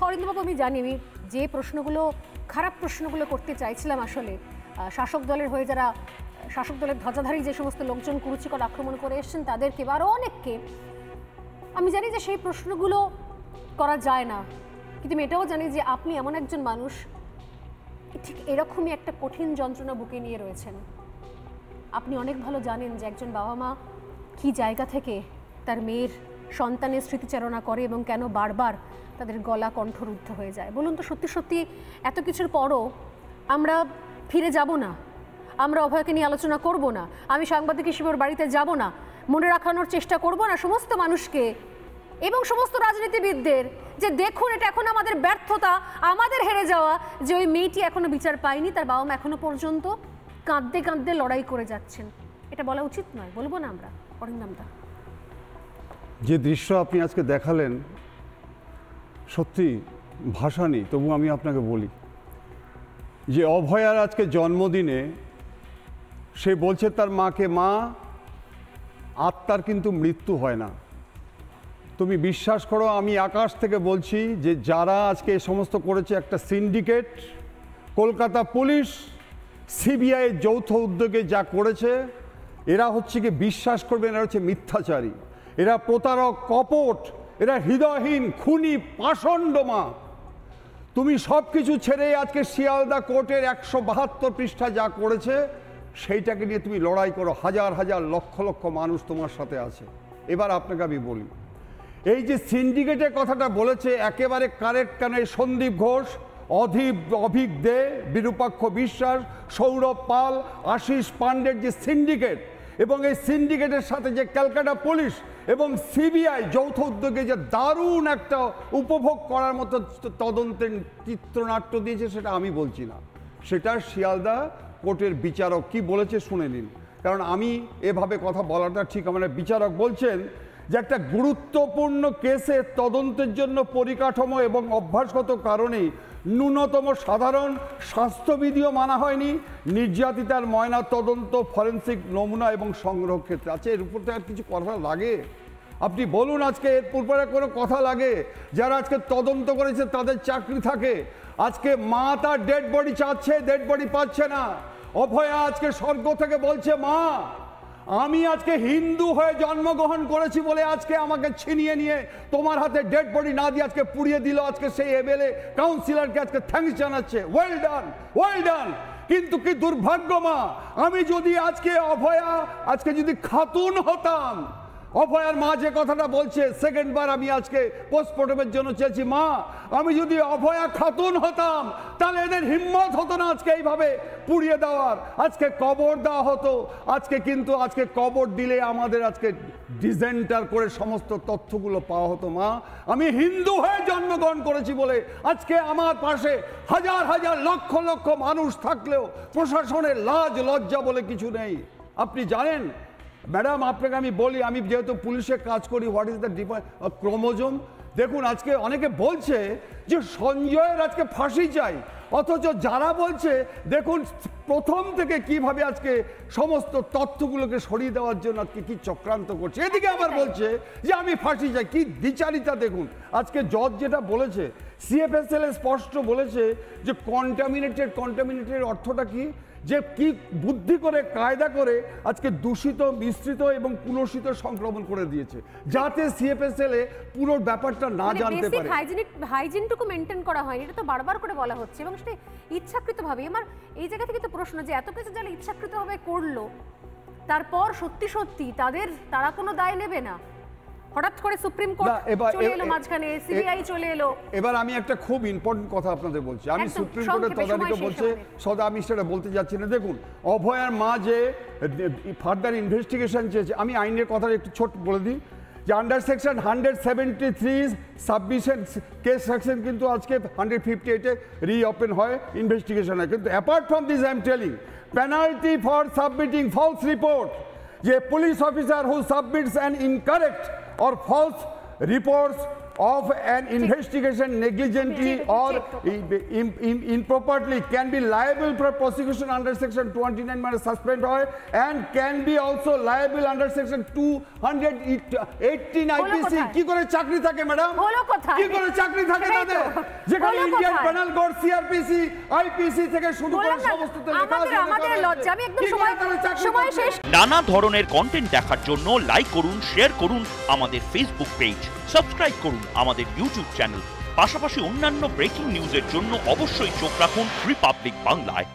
অরিন্দমবাবু, আমি জানি আমি যে প্রশ্নগুলো খারাপ প্রশ্নগুলো করতে চাইছিলাম আসলে শাসক দলের হয়ে যারা শাসক দলের ধ্বজাধারী যে সমস্ত লোকজন কুরুচিকর আক্রমণ করে এসছেন তাদেরকে বা আরও অনেককে, আমি জানি যে সেই প্রশ্নগুলো করা যায় না, কিন্তু আমি এটাও জানি যে আপনি এমন একজন মানুষ ঠিক এরকমই একটা কঠিন যন্ত্রণা বুকে নিয়ে রয়েছেন। আপনি অনেক ভালো জানেন যে একজন বাবা মা কী জায়গা থেকে তার মেয়ের সন্তানের স্মৃতিচারণা করে এবং কেন বারবার তাদের গলা কণ্ঠরুদ্ধ হয়ে যায়। বলুন তো, সত্যি সত্যি এত কিছুর পরও আমরা ফিরে যাব না? আমরা অভয়কে নিয়ে আলোচনা করব না? আমি সাংবাদিক হিসেবে ওর বাড়িতে যাব না? মনে রাখানোর চেষ্টা করব না সমস্ত মানুষকে এবং সমস্ত রাজনীতিবিদদের যে দেখুন এটা এখন আমাদের ব্যর্থতা, আমাদের হেরে যাওয়া যে ওই মেয়েটি এখনো বিচার পায়নি, তার বাবা মা এখনো পর্যন্ত কাঁদতে কাঁদতে লড়াই করে যাচ্ছেন? এটা বলা উচিত নয়? বলবো না আমরা? অরিন্দমদা, যে দৃশ্য আপনি আজকে দেখালেন সত্যি ভাষা নেই, তবু আমি আপনাকে বলি যে অভয়ার আজকে জন্মদিনে সে বলছে তার মাকে, মা আত্মার কিন্তু মৃত্যু হয় না। তুমি বিশ্বাস করো, আমি আকাশ থেকে বলছি যে যারা আজকে এ সমস্ত করেছে একটা সিন্ডিকেট, কলকাতা পুলিশ, সিবিআই যৌথ উদ্যোগে যা করেছে, এরা হচ্ছে কি বিশ্বাস করবেন, এরা হচ্ছে মিথ্যাচারী, এরা প্রতারক, কপট, এরা হৃদয়হীন, খুনি, পাষণ্ড। মা তুমি সব কিছু ছেড়ে আজকে শিয়ালদা কোর্টের 172 পৃষ্ঠা যা করেছে সেইটাকে নিয়ে তুমি লড়াই করো। হাজার হাজার লক্ষ লক্ষ মানুষ তোমার সাথে আছে। এবার আপনাকে আমি বলি, এই যে সিন্ডিকেটের কথাটা বলেছে একেবারে কারেক্ট। কেন এই সন্দীপ ঘোষ, অভিক দে, বিরূপাক্ষ বিশ্বাস, সৌরভ পাল, আশিস পান্ডের যে সিন্ডিকেট, এবং এই সিন্ডিকেটের সাথে যে ক্যালকাটা পুলিশ এবং সিবিআই যৌথ উদ্যোগে যে দারুণ একটা উপভোগ করার মতো তদন্তের চিত্রনাট্য দিয়েছে, সেটা আমি বলছি না, সেটা শিয়ালদা কোর্টের বিচারক কি বলেছে শুনে নিন। কারণ আমি এভাবে কথা বলাটা ঠিক আমার। বিচারক বলছেন যে একটা গুরুত্বপূর্ণ কেসে তদন্তের জন্য পরিকাঠামো এবং অভ্যাসগত কারণেই ন্যূনতম সাধারণ স্বাস্থ্যবিধিও মানা হয়নি। নির্যাতিতার ময়না তদন্ত, ফরেন্সিক নমুনা এবং সংগ্রহ ক্ষেত্রে আছে। এর উপর তো আর কিছু কথা লাগে? আপনি বলুন, আজকে এর উপরে কোনো কথা লাগে? যারা আজকে তদন্ত করেছে তাদের চাকরি থাকে। আজকে মা তার ডেড বডি চাচ্ছে, ডেড বডি পাচ্ছে না। অভয়া আজকে স্বর্গ থেকে বলছে, মা আমি আজকে হিন্দু হয়ে জন্মগ্রহণ করেছি বলে আজকে আমাকে ছিনিয়ে নিয়ে তোমার হাতে ডেড বডি না দিয়ে আজকে পুড়িয়ে দিল। আজকে সেই এমএলএ কাউন্সিলরকে আজকে থ্যাঙ্কস জানাচ্ছে, ওয়েল ডান, ওয়েল ডান। কিন্তু কি দুর্ভাগ্য মা, আমি যদি আজকে অভয়া আজকে যদি খাতুন হতাম, অভয়ার মা যে কথাটা বলছে, সেকেন্ডবার আমি আজকে পোস্টমর্টমের জন্য চেয়েছি, মা আমি যদি অভয়া খাতুন হতাম তাহলে এদের হিম্মত হতো না আজকে এইভাবে পুড়িয়ে দেওয়ার, আজকে কবর দেওয়া হতো। আজকে কিন্তু আজকে কবর দিলে আমাদের আজকে ডিজেন্টার করে সমস্ত তথ্যগুলো পাওয়া হতো। মা আমি হিন্দু হয়ে জন্মগ্রহণ করেছি বলে আজকে আমার পাশে হাজার হাজার লক্ষ লক্ষ মানুষ থাকলেও প্রশাসনের লাজ লজ্জা বলে কিছু নেই। আপনি জানেন ম্যাডাম, আপনাকে আমি বলি, আমি যেহেতু পুলিশে কাজ করি, হোয়াট ইজ দ্য ক্রোমোজোম। দেখুন আজকে অনেকে বলছে যে সঞ্জয়ের আজকে ফাঁসি চাই, অথচ যারা বলছে দেখুন প্রথম থেকে কিভাবে আজকে সমস্ত তথ্যগুলোকে সরিয়ে দেওয়ার জন্য আজকে কি চক্রান্ত করছে। এদিকে আবার বলছে যে আমি ফাঁসি চাই। কি দ্বিচারিতা দেখুন। আজকে জজ যেটা বলেছে, সিএফএসএল স্পষ্ট বলেছে যে কন্টামিনেটেড অর্থটা কি, যে কি বুদ্ধি করে কায়দা করে আজকে দূষিত, মিশ্রিত এবং কুলসিত সংক্রমণ করে দিয়েছে, যাতে সিএফএসএল পুরো ব্যাপারটা না জানতে পারে। হাইজিনটুকু মেনটেন করা হয়নি, এটা তো বারবার করে বলা হচ্ছে এবং সেটা ইচ্ছাকৃতভাবে। আমার এই জায়গা থেকে তো প্রশ্ন যে এত কিছু যারা ইচ্ছাকৃতভাবে করলো, তারপর সত্যি সত্যি তারা কোনো দায় নেবে না? হঠাৎ করে সুপ্রিম কোর্ট চলে এলো মাঝখানে, সিবিআই চলে এলো। এবার আমি একটা খুব ইম্পর্টেন্ট কথা আপনাদের বলছি। আমি সুপ্রিম কোর্টের তদারকি বলছে, সদা আমি সেটা বলতে যাচ্ছি না। দেখুন অভয়ার মা যে ফার্দার ইনভেস্টিগেশন চেয়েছে, আমি আইনের কথা একটু ছোট বলে দিই যে under section 173 submission case section কিন্তু আজকে 158-এ রিওপেন হয়, ইনভেস্টিগেশন হয়। কিন্তু apart from this I am telling, penalty for submitting false report, যে police officer who submits an incorrect or false reports of an investigation negligently or improperly can be liable for prosecution under section 29 মানে suspend হয় and can be also liable under section 218 IPC কি করে চাকরি থাকে madam কি করে চাকরি থাকে তাদের যেখানে Indian penal code CrPC IPC থেকে শুরু করে সমস্ত আমাদের লজ্জা আমি একদম সময় শেষ নানা ধরনের কন্টেন্ট দেখার জন্য লাইক করুন শেয়ার করুন আমাদের ফেসবুক পেজ সাবস্ক্রাইব করুন আমাদের ইউটিউব চ্যানেল পাশাপাশি অন্যান্য ব্রেকিং নিউজের জন্য অবশ্যই চোখ রাখুন রিপাবলিক বাংলায়।